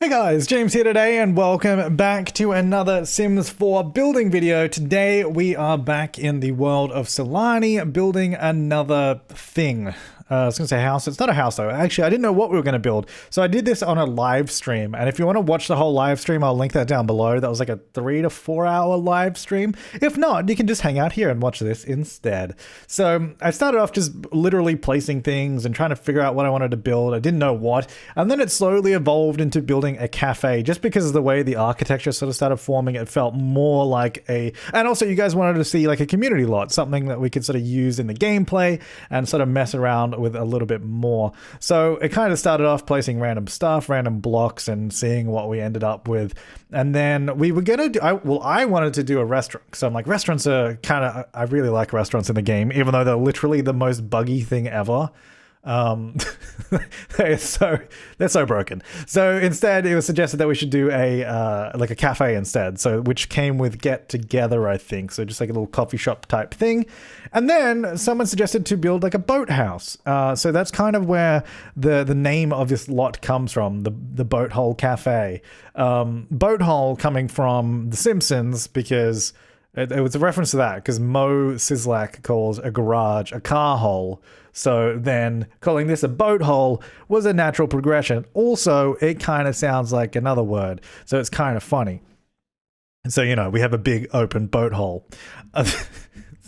Hey guys, James here today and welcome back to another Sims 4 building video. Today we are back in the world of Sulani building another thing. I was going to say house. It's not a house though. Actually, I didn't know what we were going to build. So I did this on a live stream. And if you want to watch the whole live stream, I'll link that down below. That was like a 3 to 4 hour live stream. If not, you can just hang out here and watch this instead. So I started off just literally placing things and trying to figure out what I wanted to build. I didn't know what. And then it slowly evolved into building a cafe just because of the way the architecture sort of started forming. It felt more like a, and also you guys wanted to see like a community lot, something that we could sort of use in the gameplay and sort of mess around with a little bit more. So it kind of started off placing random stuff, random blocks, and seeing what we ended up with. And then we were gonna do, I wanted to do a restaurant. So I'm like, restaurants are kind of, I really like restaurants in the game, even though they're literally the most buggy thing ever. they're so broken. So instead it was suggested that we should do a like a cafe instead, so which came with Get Together, I think, so just like a little coffee shop type thing. And then someone suggested to build like a boathouse, so that's kind of where the name of this lot comes from, the Boat Hole Cafe. Boat hole coming from The Simpsons, because it was a reference to that, because Mo Sislak calls a garage a car hole. So then calling this a boat hole was a natural progression. Also, it kind of sounds like another word, so it's kind of funny. So, you know, we have a big open boat hole.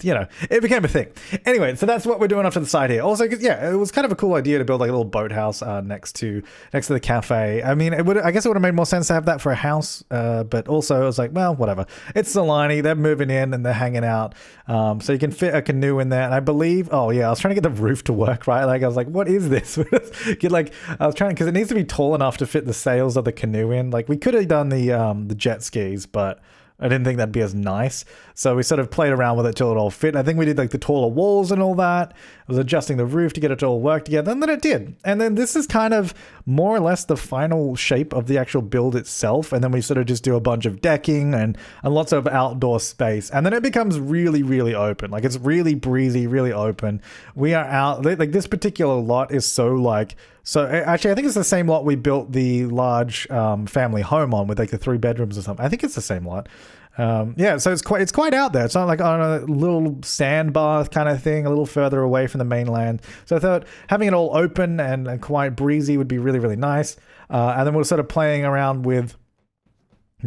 You know, it became a thing. Anyway, so that's what we're doing off to the side here. Also, because yeah, it was kind of a cool idea to build like a little boathouse next to the cafe. I mean, I guess it would have made more sense to have that for a house, but also it was like, well, whatever. It's Sulani, they're moving in and they're hanging out, so you can fit a canoe in there. And I believe, oh yeah, I was trying to get the roof to work, right? Like I was like, what is this? I was trying, because it needs to be tall enough to fit the sails of the canoe in. Like we could have done the jet skis, but I didn't think that'd be as nice. So we sort of played around with it till it all fit. I think we did like the taller walls and all that. I was adjusting the roof to get it to all work together, and then it did. And then this is kind of more or less the final shape of the actual build itself. And then we sort of just do a bunch of decking and lots of outdoor space. And then it becomes really, really open. Like it's really breezy, really open. We are out, like this particular lot is so actually, I think it's the same lot we built the large family home on with like the 3 bedrooms or something. I think it's the same lot. Yeah, so it's quite out there. It's not like on a little sandbar kind of thing, a little further away from the mainland. So I thought having it all open and quite breezy would be really, really nice. And then we're sort of playing around with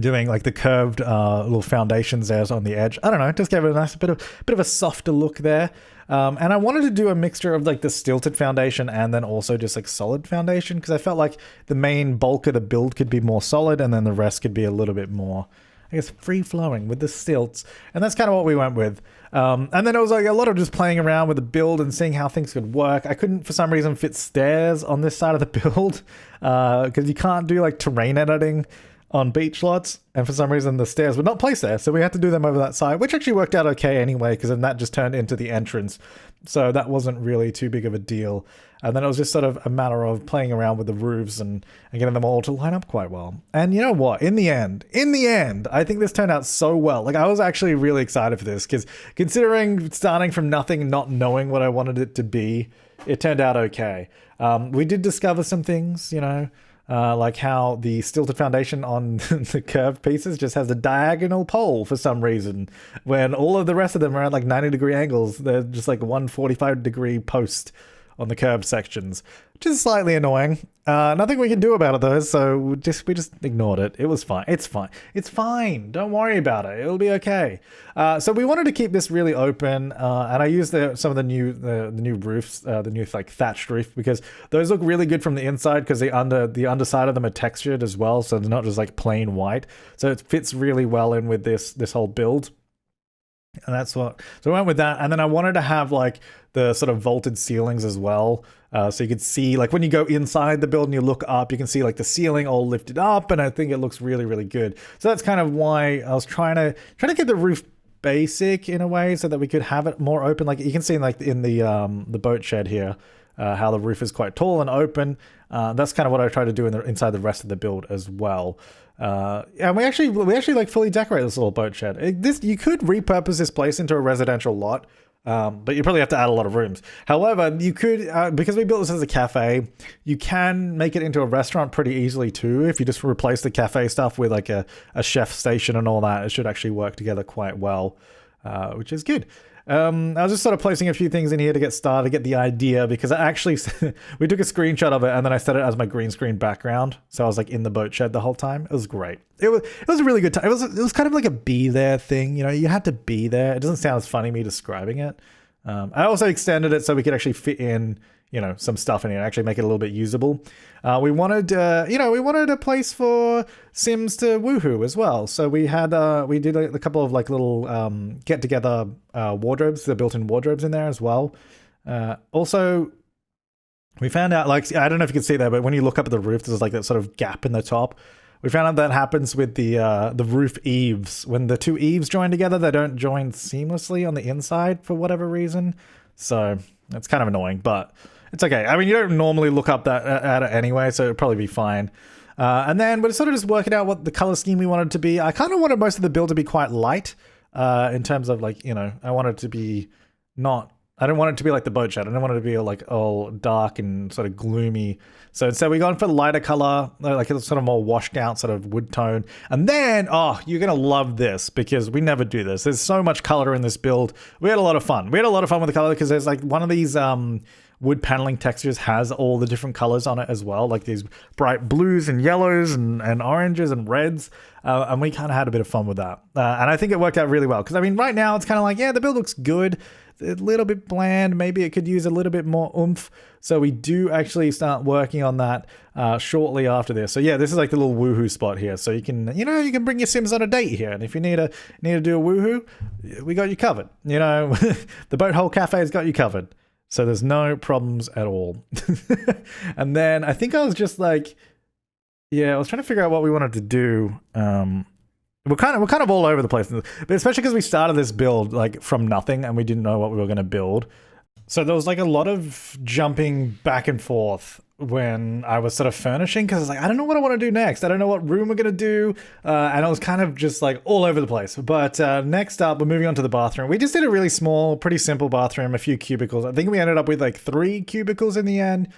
doing like the curved little foundations there on the edge. I don't know, just gave it a nice bit of a softer look there. And I wanted to do a mixture of like the stilted foundation and then also just like solid foundation, because I felt like the main bulk of the build could be more solid and then the rest could be a little bit more, I guess, free-flowing with the stilts. And that's kind of what we went with. And then it was like a lot of just playing around with the build and seeing how things could work. I couldn't, for some reason, fit stairs on this side of the build, because you can't do like terrain editing on beach lots, and for some reason the stairs would not place there, so we had to do them over that side, which actually worked out okay anyway, because then that just turned into the entrance, so that wasn't really too big of a deal. And then it was just sort of a matter of playing around with the roofs and getting them all to line up quite well. And you know what, in the end, I think this turned out so well. Like I was actually really excited for this, because considering starting from nothing, not knowing what I wanted it to be, it turned out okay. We did discover some things, you know, like how the stilted foundation on the curved pieces just has a diagonal pole for some reason, when all of the rest of them are at like 90-degree angles. They're just like 145-degree post on the curved sections, which is slightly annoying. Nothing we can do about it though, so we just ignored it. It was fine. It's fine. Don't worry about it. It'll be okay. So we wanted to keep this really open, and I used some of the new roofs, the new like thatched roof, because those look really good from the inside, because the underside of them are textured as well, so they're not just like plain white. So it fits really well in with this whole build. And so I went with that. And then I wanted to have like the sort of vaulted ceilings as well. So you could see, like when you go inside the build and you look up, you can see like the ceiling all lifted up, and I think it looks really, really good. So that's kind of why I was trying to get the roof basic in a way, so that we could have it more open. Like you can see like in the Boatshed here, how the roof is quite tall and open. That's kind of what I try to do inside the rest of the build as well. And we actually like fully decorate this little boat shed. You could repurpose this place into a residential lot. But you probably have to add a lot of rooms. However, you could, because we built this as a cafe, you can make it into a restaurant pretty easily too. If you just replace the cafe stuff with like a chef station and all that, it should actually work together quite well, which is good. I was just sort of placing a few things in here to get started, get the idea, because I actually, we took a screenshot of it and then I set it as my green screen background. So I was like in the boat shed the whole time. It was great. It was a really good time. It was kind of like a be there thing. You know, you had to be there. It doesn't sound as funny me describing it. I also extended it so we could actually fit in, you know, some stuff in here and actually make it a little bit usable. We wanted a place for Sims to woohoo as well. So we did a couple of like little get together wardrobes, the built-in wardrobes in there as well. Also, we found out, like, I don't know if you can see that, but when you look up at the roof, there's like that sort of gap in the top. We found out that happens with the roof eaves. When the two eaves join together, they don't join seamlessly on the inside for whatever reason. So it's kind of annoying, but it's okay. I mean, you don't normally look up at it anyway, so it'd probably be fine. And then we're sort of just working out what the color scheme we wanted to be. I kind of wanted most of the build to be quite light in terms of like, you know, I want it to be I don't want it to be like the Boatshed. I don't want it to be like all dark and sort of gloomy. So instead we gone for lighter color, like a sort of more washed out sort of wood tone. And then, oh, you're going to love this because we never do this. There's so much color in this build. We had a lot of fun. We had a lot of fun with the color because there's like one of these wood paneling textures has all the different colors on it as well. Like these bright blues and yellows and oranges and reds. And we kind of had a bit of fun with that. And I think it worked out really well. Because I mean, right now it's kind of like, yeah, the build looks good. A little bit bland. Maybe it could use a little bit more oomph. So we do actually start working on that shortly after this. So yeah, this is like the little woohoo spot here. So you can, you know, you can bring your Sims on a date here. And if you need to do a woohoo, we got you covered. You know, the Boat Hole Cafe has got you covered. So there's no problems at all. And then I think I was just like, yeah, I was trying to figure out what we wanted to do. We're kind of all over the place, but especially because we started this build like from nothing and we didn't know what we were going to build. So there was like a lot of jumping back and forth when I was sort of furnishing because I was like, I don't know what I want to do next. I don't know what room we're going to do. And I was kind of just like all over the place. But next up, we're moving on to the bathroom. We just did a really small, pretty simple bathroom, a few cubicles. I think we ended up with like 3 cubicles in the end.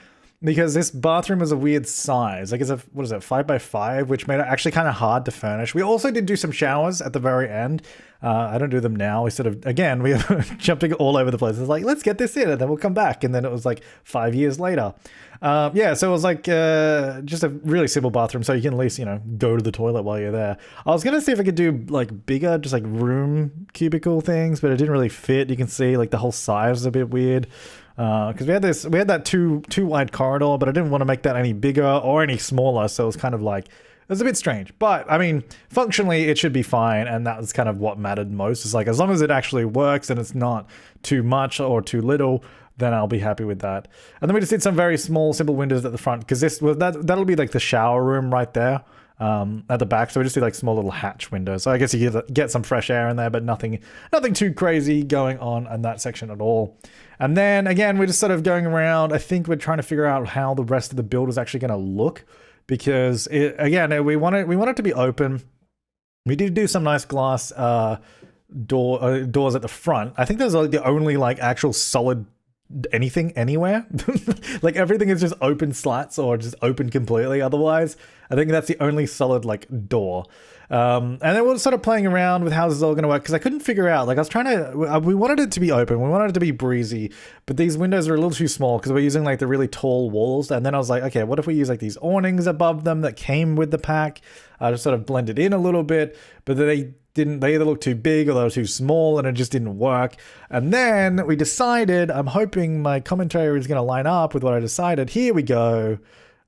Because this bathroom was a weird size. Like it's a, 5x5, which made it actually kind of hard to furnish. We also did do some showers at the very end. I don't do them now. We sort of, again, we are jumping all over the place. It's like, let's get this in and then we'll come back. And then it was like 5 years later. Yeah, so it was like just a really simple bathroom. So you can at least, you know, go to the toilet while you're there. I was going to see if I could do like bigger, just like room cubicle things, but it didn't really fit. You can see like the whole size is a bit weird. Because we had that too wide corridor, but I didn't want to make that any bigger or any smaller, so it was kind of like, it was a bit strange. But I mean, functionally it should be fine, and that was kind of what mattered most. It's like, as long as it actually works and it's not too much or too little, then I'll be happy with that. And then we just did some very small, simple windows at the front, because that'll be like the shower room right there. At the back, so we just do like small little hatch windows. So I guess you get some fresh air in there, but nothing too crazy going on in that section at all. And then again, we're just sort of going around. I think we're trying to figure out how the rest of the build is actually going to look, because we want it to be open. We did do some nice glass doors at the front. I think those are the only like actual solid anything anywhere. Like everything is just open slats or just open completely. Otherwise, I think that's the only solid like door. And then we're sort of playing around with how this is all going to work, because I couldn't figure out, like I was trying to, we wanted it to be open, we wanted it to be breezy, but these windows are a little too small because we're using like the really tall walls. And then I was like, okay, what if we use like these awnings above them that came with the pack, just sort of blended in a little bit, but they either look too big or they were too small, and it just didn't work. And then we decided, I'm hoping my commentary is going to line up with what I decided. Here we go.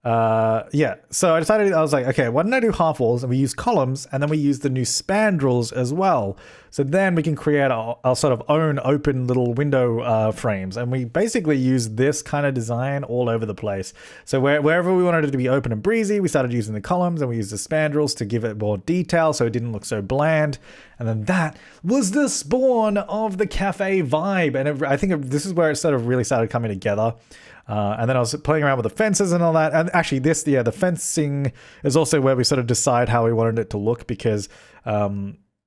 Yeah, so I was like, okay, why don't I do half walls, and we use columns, and then we use the new spandrels as well. So then we can create our sort of own open little window frames, and we basically use this kind of design all over the place. So wherever we wanted it to be open and breezy, we started using the columns, and we used the spandrels to give it more detail so it didn't look so bland. And then that was the spawn of the cafe vibe, and I think this is where it sort of really started coming together. And then I was playing around with the fences and all that. And actually the fencing is also where we sort of decide how we wanted it to look, because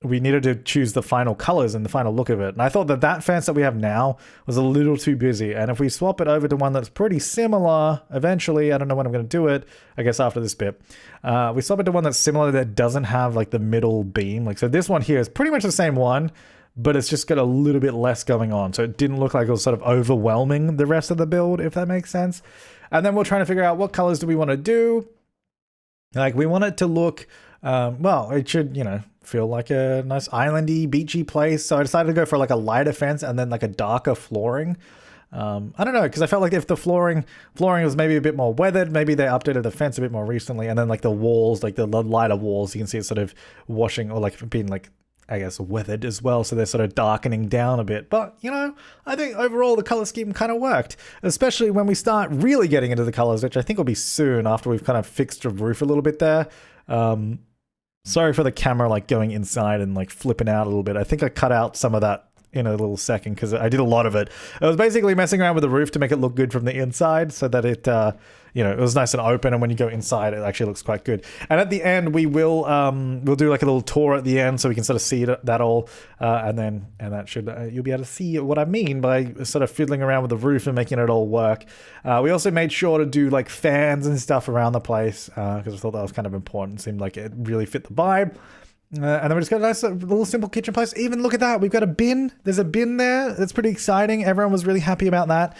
we needed to choose the final colors and the final look of it. And I thought that that fence that we have now was a little too busy. And if we swap it over to one that's pretty similar, eventually, I don't know when I'm going to do it, I guess after this bit, we swap it to one that's similar that doesn't have like the middle beam. Like, so this one here is pretty much the same one, but it's just got a little bit less going on. So it didn't look like it was sort of overwhelming the rest of the build, if that makes sense. And then we're trying to figure out what colors do we want to do. Like, we want it to look, well, it should, you know, feel like a nice islandy, beachy place. So I decided to go for like a lighter fence and then like a darker flooring. I don't know, because I felt like if the flooring was maybe a bit more weathered, maybe they updated the fence a bit more recently, and then like the walls, like the lighter walls, you can see it sort of washing or like being like, I guess, weathered as well, so they're sort of darkening down a bit. But, you know, I think overall the color scheme kind of worked, especially when we start really getting into the colors, which I think will be soon after we've kind of fixed the roof a little bit there. Sorry for the camera like going inside and like flipping out a little bit. I think I cut out some of that in a little second because I did a lot of it. I was basically messing around with the roof to make it look good from the inside so that it, you know, it was nice and open, and when you go inside, it actually looks quite good. And at the end, we will we'll do like a little tour at the end so we can sort of see that all, and that should you'll be able to see what I mean by sort of fiddling around with the roof and making it all work. We also made sure to do like fans and stuff around the place because I thought that was kind of important. It seemed like it really fit the vibe. And then we just got a nice little simple kitchen place. Even look at that. We've got a bin. There's a bin there. That's pretty exciting. Everyone was really happy about that.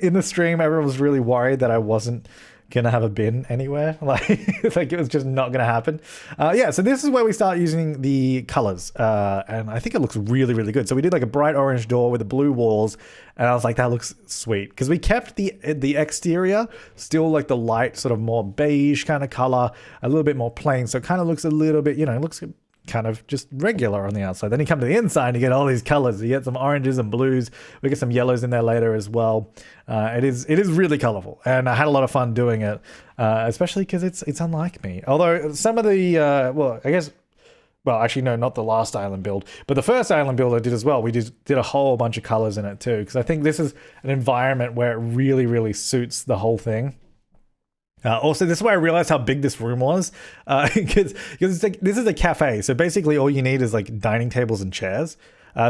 In the stream, everyone was really worried that I wasn't going to have a bin anywhere. Like it was just not going to happen. Yeah, so this is where we start using the colors. And I think it looks really, really good. So we did like a bright orange door with the blue walls. And I was like, that looks sweet. Because we kept the exterior still like the light, sort of more beige kind of color, a little bit more plain. So it kind of looks a little bit, you know, it looks kind of just regular on the outside. Then you come to the inside and you get all these colors. You get some oranges and blues. We get some yellows in there later as well. It is really colorful, and I had a lot of fun doing it, especially because it's unlike me. Although some of the well, I guess. Well, actually, no, not the last island build, but the first island build I did as well. We did a whole bunch of colors in it too, because I think this is an environment where it really, really suits the whole thing. Also, this is where I realized how big this room was, because this is a cafe. So basically all you need is like dining tables and chairs.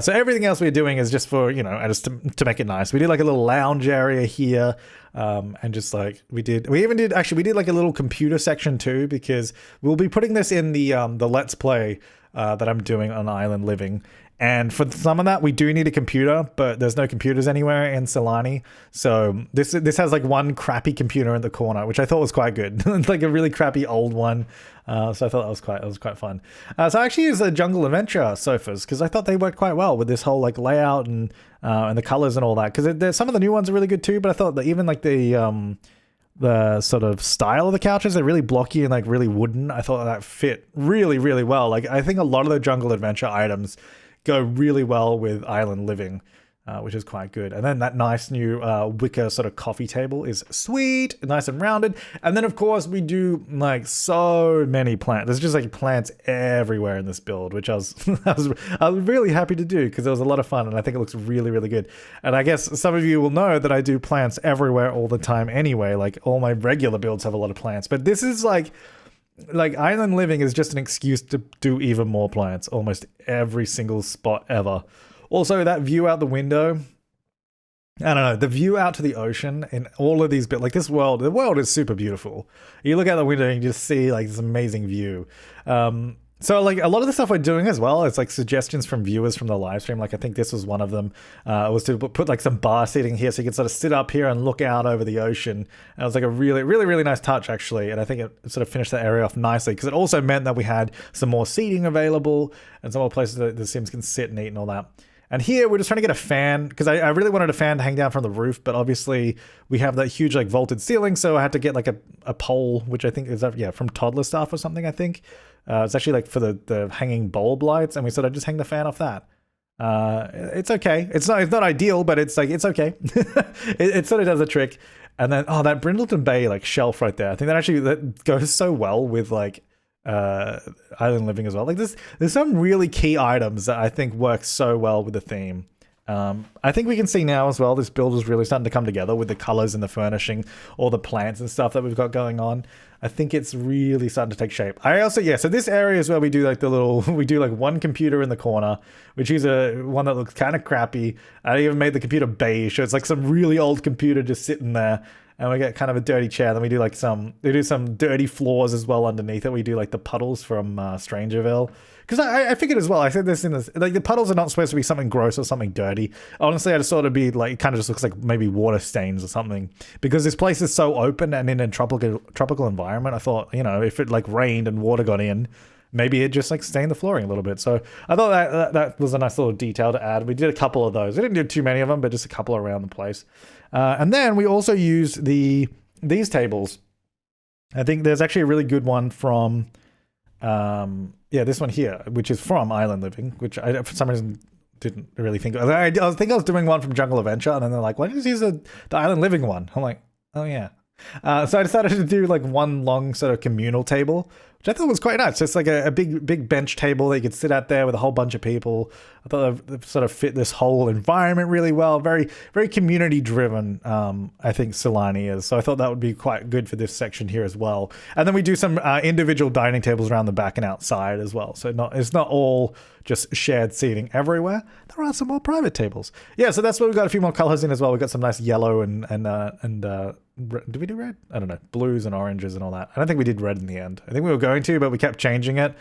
So everything else we're doing is just for, you know, just to make it nice. We did like a little lounge area here. And just like we did like a little computer section too, because we'll be putting this in the Let's Play that I'm doing on Island Living. And for some of that, we do need a computer, but there's no computers anywhere in Sulani. So this has like one crappy computer in the corner, which I thought was quite good. It's like a really crappy old one. So I thought that was quite fun. So I actually used the Jungle Adventure sofas because I thought they worked quite well with this whole like layout and the colors and all that. Because some of the new ones are really good too, but I thought that even like the sort of style of the couches are really blocky and like really wooden. I thought that fit really, really well. Like I think a lot of the Jungle Adventure items go really well with Island Living, which is quite good. And then that nice new wicker sort of coffee table is sweet, nice and rounded. And then of course we do like so many plants. There's just like plants everywhere in this build, which I was I was really happy to do because it was a lot of fun and I think it looks really, really good. And I guess some of you will know that I do plants everywhere all the time anyway. Like all my regular builds have a lot of plants, but this is like Island Living is just an excuse to do even more plants almost every single spot ever. Also, that view out the window, I don't know, the view out to the ocean in all of these bits, like the world is super beautiful. You look out the window and you just see like this amazing view. So like a lot of the stuff we're doing as well, it's like suggestions from viewers from the live stream. Like I think this was one of them, was to put like some bar seating here so you can sort of sit up here and look out over the ocean. And it was like a really, really, really nice touch actually. And I think it sort of finished that area off nicely because it also meant that we had some more seating available and some more places that the Sims can sit and eat and all that. And here we're just trying to get a fan because I really wanted a fan to hang down from the roof, but obviously we have that huge like vaulted ceiling, so I had to get like a pole, which I think is from Toddler Stuff or something. I think it's actually like for the hanging bulb lights, and we said I'd just hang the fan off that. It's okay. It's not ideal, but it's like it's okay. it sort of does a trick. And then that Brindleton Bay like shelf right there, I think that goes so well with like Island Living as well. Like there's some really key items that I think work so well with the theme. I think we can see now as well this build is really starting to come together with the colors and the furnishing, all the plants and stuff that we've got going on. I think it's really starting to take shape. I also, yeah, so this area is where we do like we do like one computer in the corner, which is one that looks kind of crappy. I even made the computer beige, so it's like some really old computer just sitting there. And we get kind of a dirty chair. Then we do like we do some dirty floors as well underneath it. We do like the puddles from Strangerville. Because I figured as well, I said this in this, like the puddles are not supposed to be something gross or something dirty. Honestly, I just thought it'd be like, it kind of just looks like maybe water stains or something. Because this place is so open and in a tropical environment, I thought, you know, if it like rained and water got in, maybe it just like stained the flooring a little bit. So I thought that was a nice little detail to add. We did a couple of those. We didn't do too many of them, but just a couple around the place. And then we also used these tables. I think there's actually a really good one from, this one here, which is from Island Living, which I, for some reason, didn't really think of. I think I was doing one from Jungle Adventure, and then they're like, why don't you use the Island Living one? I'm like, oh yeah. So I decided to do like one long sort of communal table, which I thought was quite nice. Just like a big bench table that you could sit at there with a whole bunch of people. I thought it sort of fit this whole environment really well. Very, very community driven, I think Sulani is. So I thought that would be quite good for this section here as well. And then we do some individual dining tables around the back and outside as well. So it's not all just shared seating everywhere. There are some more private tables. Yeah, so that's where we've got a few more colors in as well. We've got some nice yellow and did we do red? I don't know. Blues and oranges and all that. I don't think we did red in the end. I think we were going to, but we kept changing it.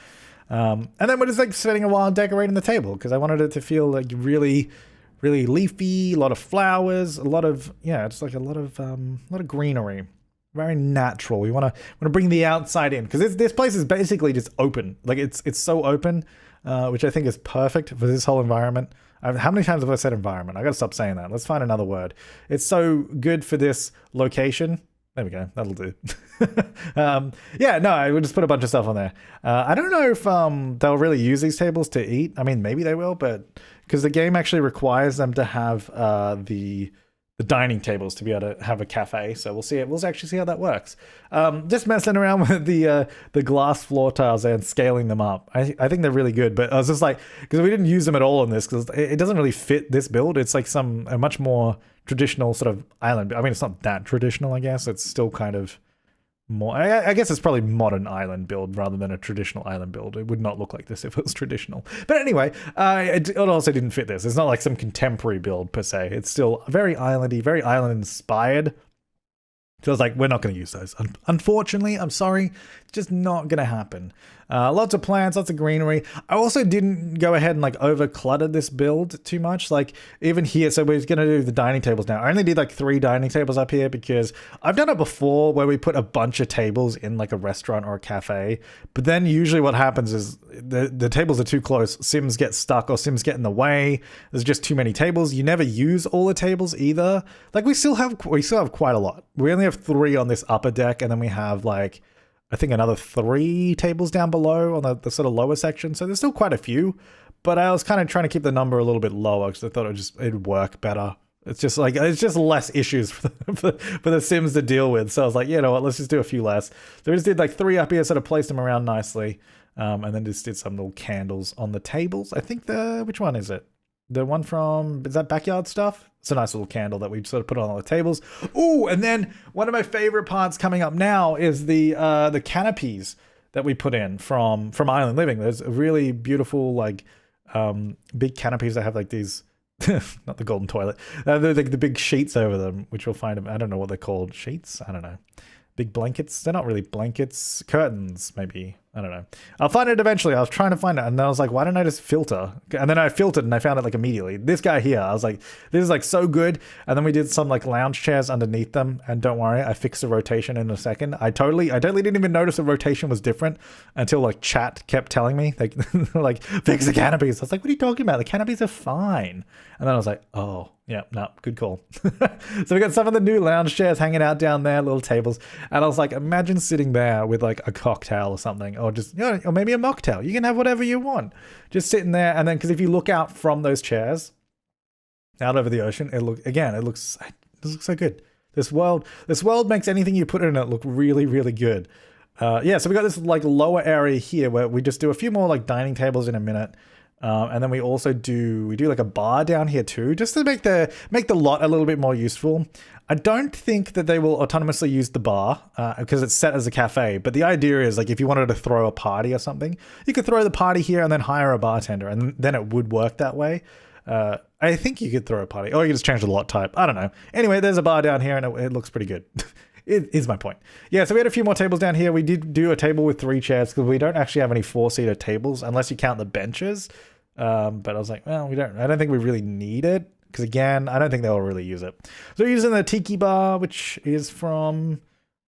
And then we're just like spending a while decorating the table because I wanted it to feel like really, really leafy, a lot of flowers, a lot of, just like a lot of greenery. Very natural. We want to bring the outside in because this place is basically just open. Like it's so open, which I think is perfect for this whole environment. How many times have I said environment? I got to stop saying that. Let's find another word. It's so good for this location. There we go. That'll do. I would just put a bunch of stuff on there. I don't know if they'll really use these tables to eat. I mean, maybe they will, but because the game actually requires them to have the dining tables to be able to have a cafe. So we'll see it. We'll actually see how that works. Just messing around with the glass floor tiles there and scaling them up. I think they're really good, but I was just like, because we didn't use them at all in this because it doesn't really fit this build. It's like a much more traditional sort of island. I mean, it's not that traditional, I guess. It's still kind of more, I guess it's probably modern island build rather than a traditional island build. It would not look like this if it was traditional. But anyway, it also didn't fit this. It's not like some contemporary build per se. It's still very islandy, very island inspired. So I was like, we're not going to use those. Unfortunately, I'm sorry. It's just not going to happen. Lots of plants, lots of greenery. I also didn't go ahead and like over clutter this build too much. Like even here, so we're going to do the dining tables now. I only did like 3 dining tables up here because I've done it before where we put a bunch of tables in like a restaurant or a cafe. But then usually what happens is the tables are too close. Sims get stuck or Sims get in the way. There's just too many tables. You never use all the tables either. Like we still have quite a lot. We only have 3 on this upper deck, and then we have like, I think another 3 tables down below on the sort of lower section. So there's still quite a few, but I was kind of trying to keep the number a little bit lower because I thought it'd work better. It's just less issues for the Sims to deal with. So I was like, you know what, let's just do a few less. So we just did like 3 up here, sort of placed them around nicely. And then just did some little candles on the tables. I think which one is it? The one from, is that Backyard Stuff? It's a nice little candle that we sort of put on the tables. Ooh, and then one of my favorite parts coming up now is the canopies that we put in from Island Living. There's a really beautiful, like, big canopies that have like these, not the golden toilet, they're like the big sheets over them, which we'll find, I don't know what they're called. Sheets? I don't know. Big blankets? They're not really blankets. Curtains, maybe. I don't know. I'll find it eventually. I was trying to find it, and then I was like, why don't I just filter? And then I filtered, and I found it like immediately. This guy here, I was like, this is like so good. And then we did some like lounge chairs underneath them, and don't worry, I fixed the rotation in a second. I totally didn't even notice the rotation was different until like chat kept telling me, like fix the canopies. I was like, what are you talking about? The canopies are fine. And then I was like, oh, yeah, no, good call. So we got some of the new lounge chairs hanging out down there, little tables. And I was like, imagine sitting there with like a cocktail or something, or just, or maybe a mocktail. You can have whatever you want. Just sitting there. And then, because if you look out from those chairs out over the ocean, it looks so good. This world makes anything you put in it look really, really good. So we got this like lower area here where we just do a few more like dining tables in a minute. And then we do like a bar down here too, just to make the lot a little bit more useful. I don't think that they will autonomously use the bar because it's set as a cafe. But the idea is like if you wanted to throw a party or something, you could throw the party here and then hire a bartender, and then it would work that way. I think you could throw a party, or you could just change the lot type. I don't know. Anyway, there's a bar down here, and it looks pretty good. It is my point. Yeah, so we had a few more tables down here. We did do a table with 3 chairs because we don't actually have any 4-seater tables unless you count the benches. But I was like, well, I don't think we really need it because again, I don't think they'll really use it. So we're using the tiki bar, which is from,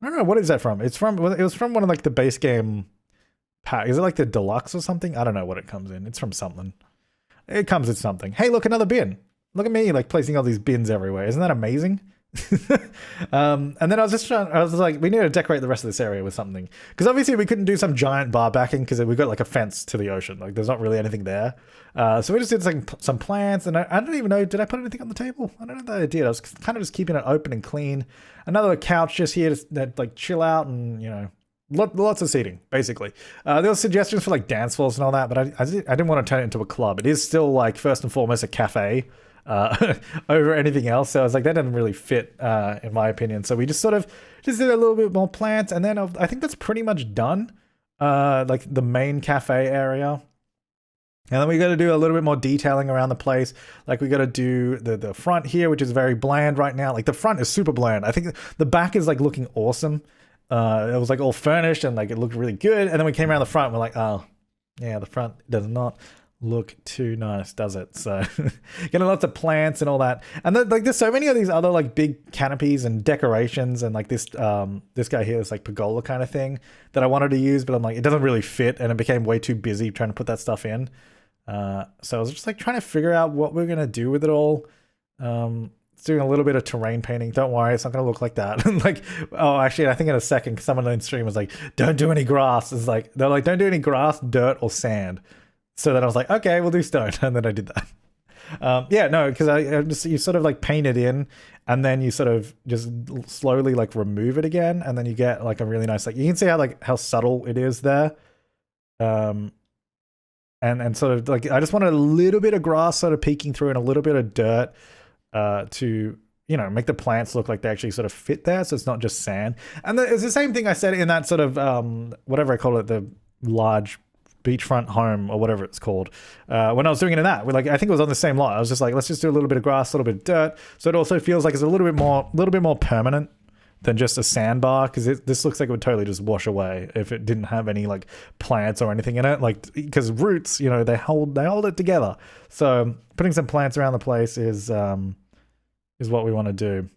I don't know, what is that from? It was from one of like the base game pack. Is it like the deluxe or something? I don't know what it comes in. It's from something. It comes with something. Hey, look, another bin. Look at me like placing all these bins everywhere. Isn't that amazing? And then I was like, we need to decorate the rest of this area with something, because obviously we couldn't do some giant bar backing because we've got like a fence to the ocean, like there's not really anything there. So we just did some plants, and I don't even know, did I put anything on the table? I don't know that I did. I was kind of just keeping it open and clean. Another couch just here to like chill out, and you know, lots of seating basically. There were suggestions for like dance floors and all that, but I didn't want to turn it into a club. It is still like first and foremost a cafe over anything else, so I was like, that doesn't really fit in my opinion. So we just did a little bit more plants, and then I think that's pretty much done, like the main cafe area. And then we got to do a little bit more detailing around the place. Like we got to do the front here, which is very bland right now. Like the front is super bland. I think the back is like looking awesome. It was like all furnished and like it looked really good, and then we came around the front and we're like, oh yeah, the front does not look too nice, does it? So getting lots of plants and all that, and then, like there's so many of these other like big canopies and decorations, and like this guy here is like pergola kind of thing that I wanted to use, but I'm like, it doesn't really fit, and it became way too busy trying to put that stuff in. So I was just like trying to figure out what we're gonna do with it all. Doing a little bit of terrain painting. Don't worry, it's not gonna look like that. Like, oh, actually, I think in a second, someone on the stream was like, "Don't do any grass." It's like they're like, "Don't do any grass, dirt, or sand." So then I was like, okay, we'll do stone. And then I did that. Yeah, no, because you sort of like paint it in, and then you sort of just slowly like remove it again. And then you get like a really nice, like you can see how subtle it is there. And sort of like, I just wanted a little bit of grass sort of peeking through and a little bit of dirt to, you know, make the plants look like they actually sort of fit there. So it's not just sand. And it's the same thing I said in that sort of, whatever I call it, the large beachfront home or whatever it's called, when I was doing it in that, like I think it was on the same lot. I was just like, let's just do a little bit of grass, a little bit of dirt, so it also feels like it's a little bit more permanent than just a sandbar, because this looks like it would totally just wash away if it didn't have any like plants or anything in it, like because roots, you know, they hold it together. So putting some plants around the place is what we want to do.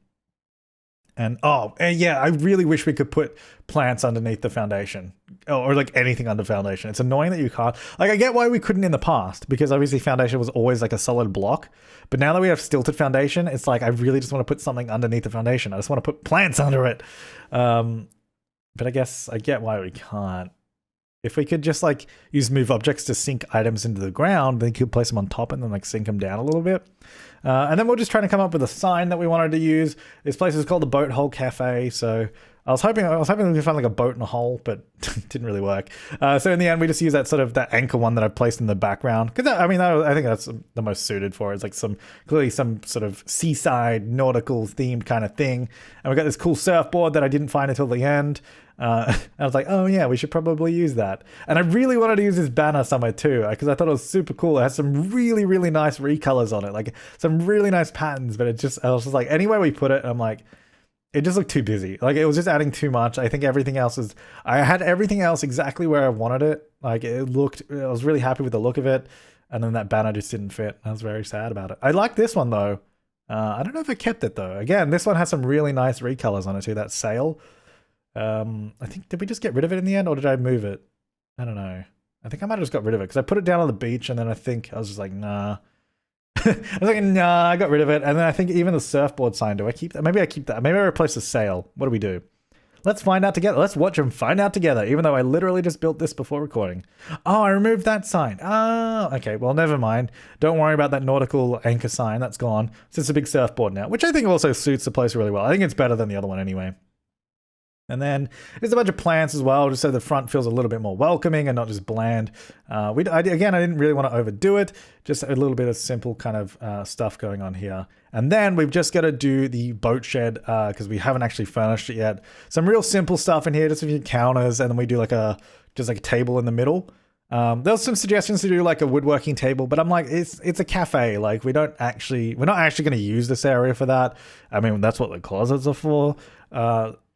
And yeah, I really wish we could put plants underneath the foundation, or like anything under foundation. It's annoying that you can't. Like, I get why we couldn't in the past, because obviously foundation was always like a solid block. But now that we have stilted foundation, it's like I really just want to put something underneath the foundation. I just want to put plants under it. But I guess I get why we can't. If we could just like use move objects to sink items into the ground, then you could place them on top and then like sink them down a little bit. And then we're just trying to come up with a sign that we wanted to use. This place is called the Boat Hole Cafe. So I was hoping we could find like a boat in a hole, but didn't really work. So in the end, we just use that anchor one that I placed in the background. Because I think that's the most suited for it. It's like clearly some sort of seaside nautical themed kind of thing. And we got this cool surfboard that I didn't find until the end. I was like, oh yeah, we should probably use that. And I really wanted to use this banner somewhere too, because I thought it was super cool. It has some really, really nice recolors on it, like some really nice patterns, but I was just like, anywhere we put it, I'm like, it just looked too busy. Like, it was just adding too much. I think I had everything else exactly where I wanted it. Like, I was really happy with the look of it. And then that banner just didn't fit. I was very sad about it. I like this one though. I don't know if I kept it though. Again, this one has some really nice recolors on it too, that sail. I think, did we just get rid of it in the end, or did I move it? I don't know. I think I might have just got rid of it, because I put it down on the beach, and then I think I was just like, nah. I was like, nah, I got rid of it. And then I think even the surfboard sign, do I keep that? Maybe I keep that. Maybe I replace the sail. What do we do? Let's find out together. Let's watch and find out together, even though I literally just built this before recording. Oh, I removed that sign. Oh, okay. Well, never mind. Don't worry about that nautical anchor sign. That's gone. So it's a big surfboard now, which I think also suits the place really well. I think it's better than the other one anyway. And then there's a bunch of plants as well, just so the front feels a little bit more welcoming and not just bland. Again, I didn't really want to overdo it. Just a little bit of simple kind of stuff going on here. And then we've just got to do the boat shed because we haven't actually furnished it yet. Some real simple stuff in here, just a few counters, and then we do just like a table in the middle. There was some suggestions to do like a woodworking table, but I'm like, it's a cafe. Like we're not actually going to use this area for that. I mean, that's what the closets are for.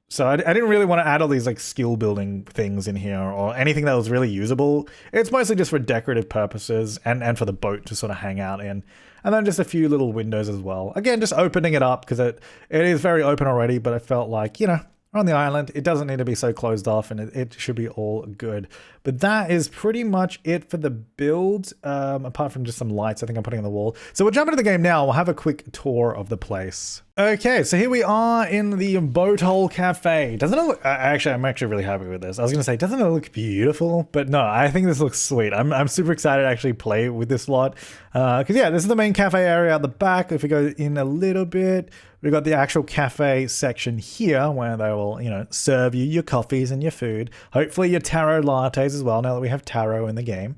So I didn't really want to add all these like skill building things in here or anything that was really usable. It's mostly just for decorative purposes and for the boat to sort of hang out in. And then just a few little windows as well. Again, just opening it up because it is very open already, but I felt like, we're on the island. It doesn't need to be so closed off and it should be all good. But that is pretty much it for the build, apart from just some lights I think I'm putting on the wall. So we'll jump into the game now. We'll have a quick tour of the place. Okay, so here we are in the Boat Hole Cafe. Doesn't it look... I'm actually really happy with this. I was going to say, doesn't it look beautiful? But no, I think this looks sweet. I'm super excited to actually play with this lot. Because yeah, this is the main cafe area at the back. If we go in a little bit, we've got the actual cafe section here where they will, serve you your coffees and your food. Hopefully your taro lattes as well, now that we have taro in the game.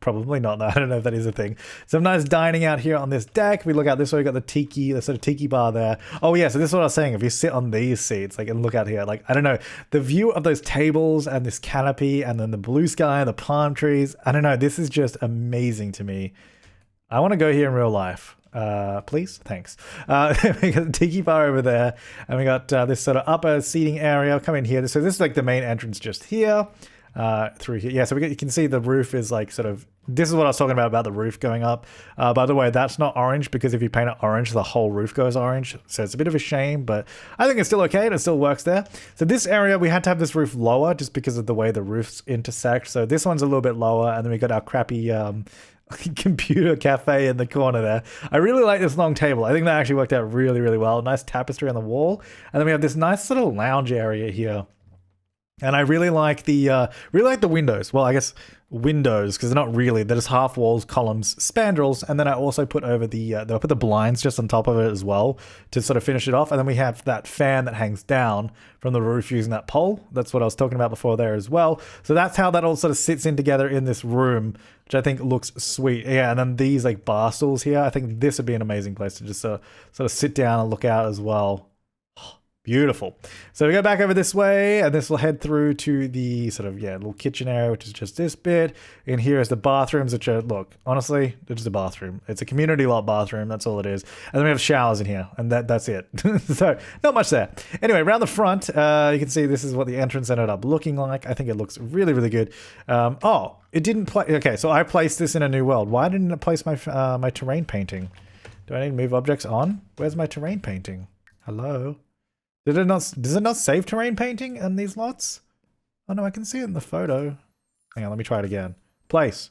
Probably not, though. I don't know if that is a thing. Some nice dining out here on this deck. We look out this way, we got the sort of tiki bar there. Oh yeah, so this is what I was saying. If you sit on these seats, and look out here, I don't know, the view of those tables and this canopy and then the blue sky and the palm trees, I don't know, this is just amazing to me. I want to go here in real life. Please, thanks. We got the tiki bar over there, and we got this sort of upper seating area. Come in here. So this is like the main entrance just here. Through here. Yeah, so you can see the roof is like sort of, this is what I was talking about the roof going up. By the way, that's not orange because if you paint it orange, the whole roof goes orange. So it's a bit of a shame, but I think it's still okay and it still works there. So this area, we had to have this roof lower just because of the way the roofs intersect. So this one's a little bit lower, and then we got our crappy computer cafe in the corner there. I really like this long table. I think that actually worked out really, really well. Nice tapestry on the wall. And then we have this nice little lounge area here. And I really like the windows. Well, I guess windows, because they're not really, they're just half walls, columns, spandrels, and then I also put over I put the blinds just on top of it as well to sort of finish it off. And then we have that fan that hangs down from the roof using that pole. That's what I was talking about before there as well. So that's how that all sort of sits in together in this room, which I think looks sweet. Yeah, and then these like bar stools here, I think this would be an amazing place to just sort of sit down and look out as well. Beautiful. So we go back over this way, and this will head through to the sort of, little kitchen area, which is just this bit. And here is the bathrooms, which are, look, honestly, it's just a bathroom. It's a community lot bathroom. That's all it is. And then we have showers in here, and that's it. So not much there. Anyway, around the front, you can see this is what the entrance ended up looking like. I think it looks really, really good. It didn't play. Okay, so I placed this in a new world. Why didn't it place my my terrain painting? Do I need to move objects on? Where's my terrain painting? Hello? Does it not save terrain painting in these lots? Oh no, I can see it in the photo. Hang on, let me try it again. Place.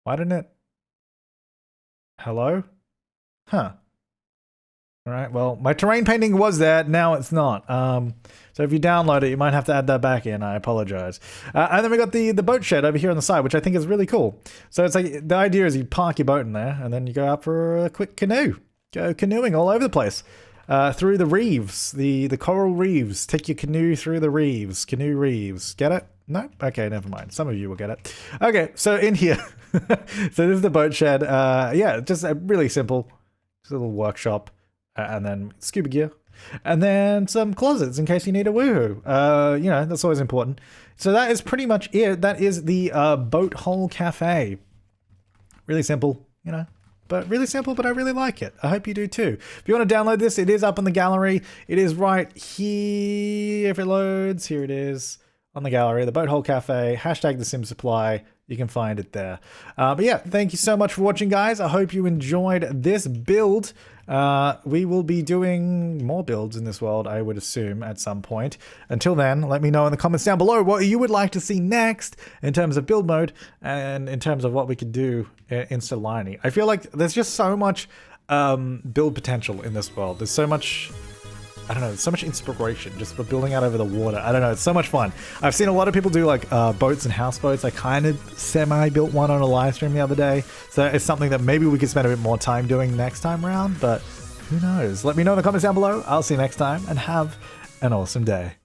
Why didn't it? Hello? Huh. Alright, well, my terrain painting was there, now it's not. So if you download it, you might have to add that back in, I apologize. And then we got the boat shed over here on the side, which I think is really cool. So it's like, the idea is you park your boat in there, and then you go out for a quick canoe. Go canoeing all over the place. Through the reefs, the coral reefs. Take your canoe through the reefs. Canoe reefs. Get it? No? Okay, never mind. Some of you will get it. Okay, so in here. So this is the boat shed. Yeah, just really simple. Just a little workshop. And then scuba gear. And then some closets in case you need a woohoo. That's always important. So that is pretty much it. That is the Boat Hole Cafe. Really simple, But really simple, but I really like it. I hope you do too. If you want to download this, it is up in the gallery. It is right here. If it loads, here it is on the gallery. The Boat Hole Cafe, # the Sim Supply. You can find it there. But yeah, thank you so much for watching, guys. I hope you enjoyed this build. We will be doing more builds in this world, I would assume, at some point. Until then, let me know in the comments down below what you would like to see next in terms of build mode and in terms of what we could do in Sulani. I feel like there's just so much build potential in this world. There's so much... I don't know, so much inspiration just for building out over the water. I don't know, it's so much fun. I've seen a lot of people do like boats and houseboats. I kind of semi-built one on a live stream the other day. So it's something that maybe we could spend a bit more time doing next time around, but who knows? Let me know in the comments down below. I'll see you next time and have an awesome day.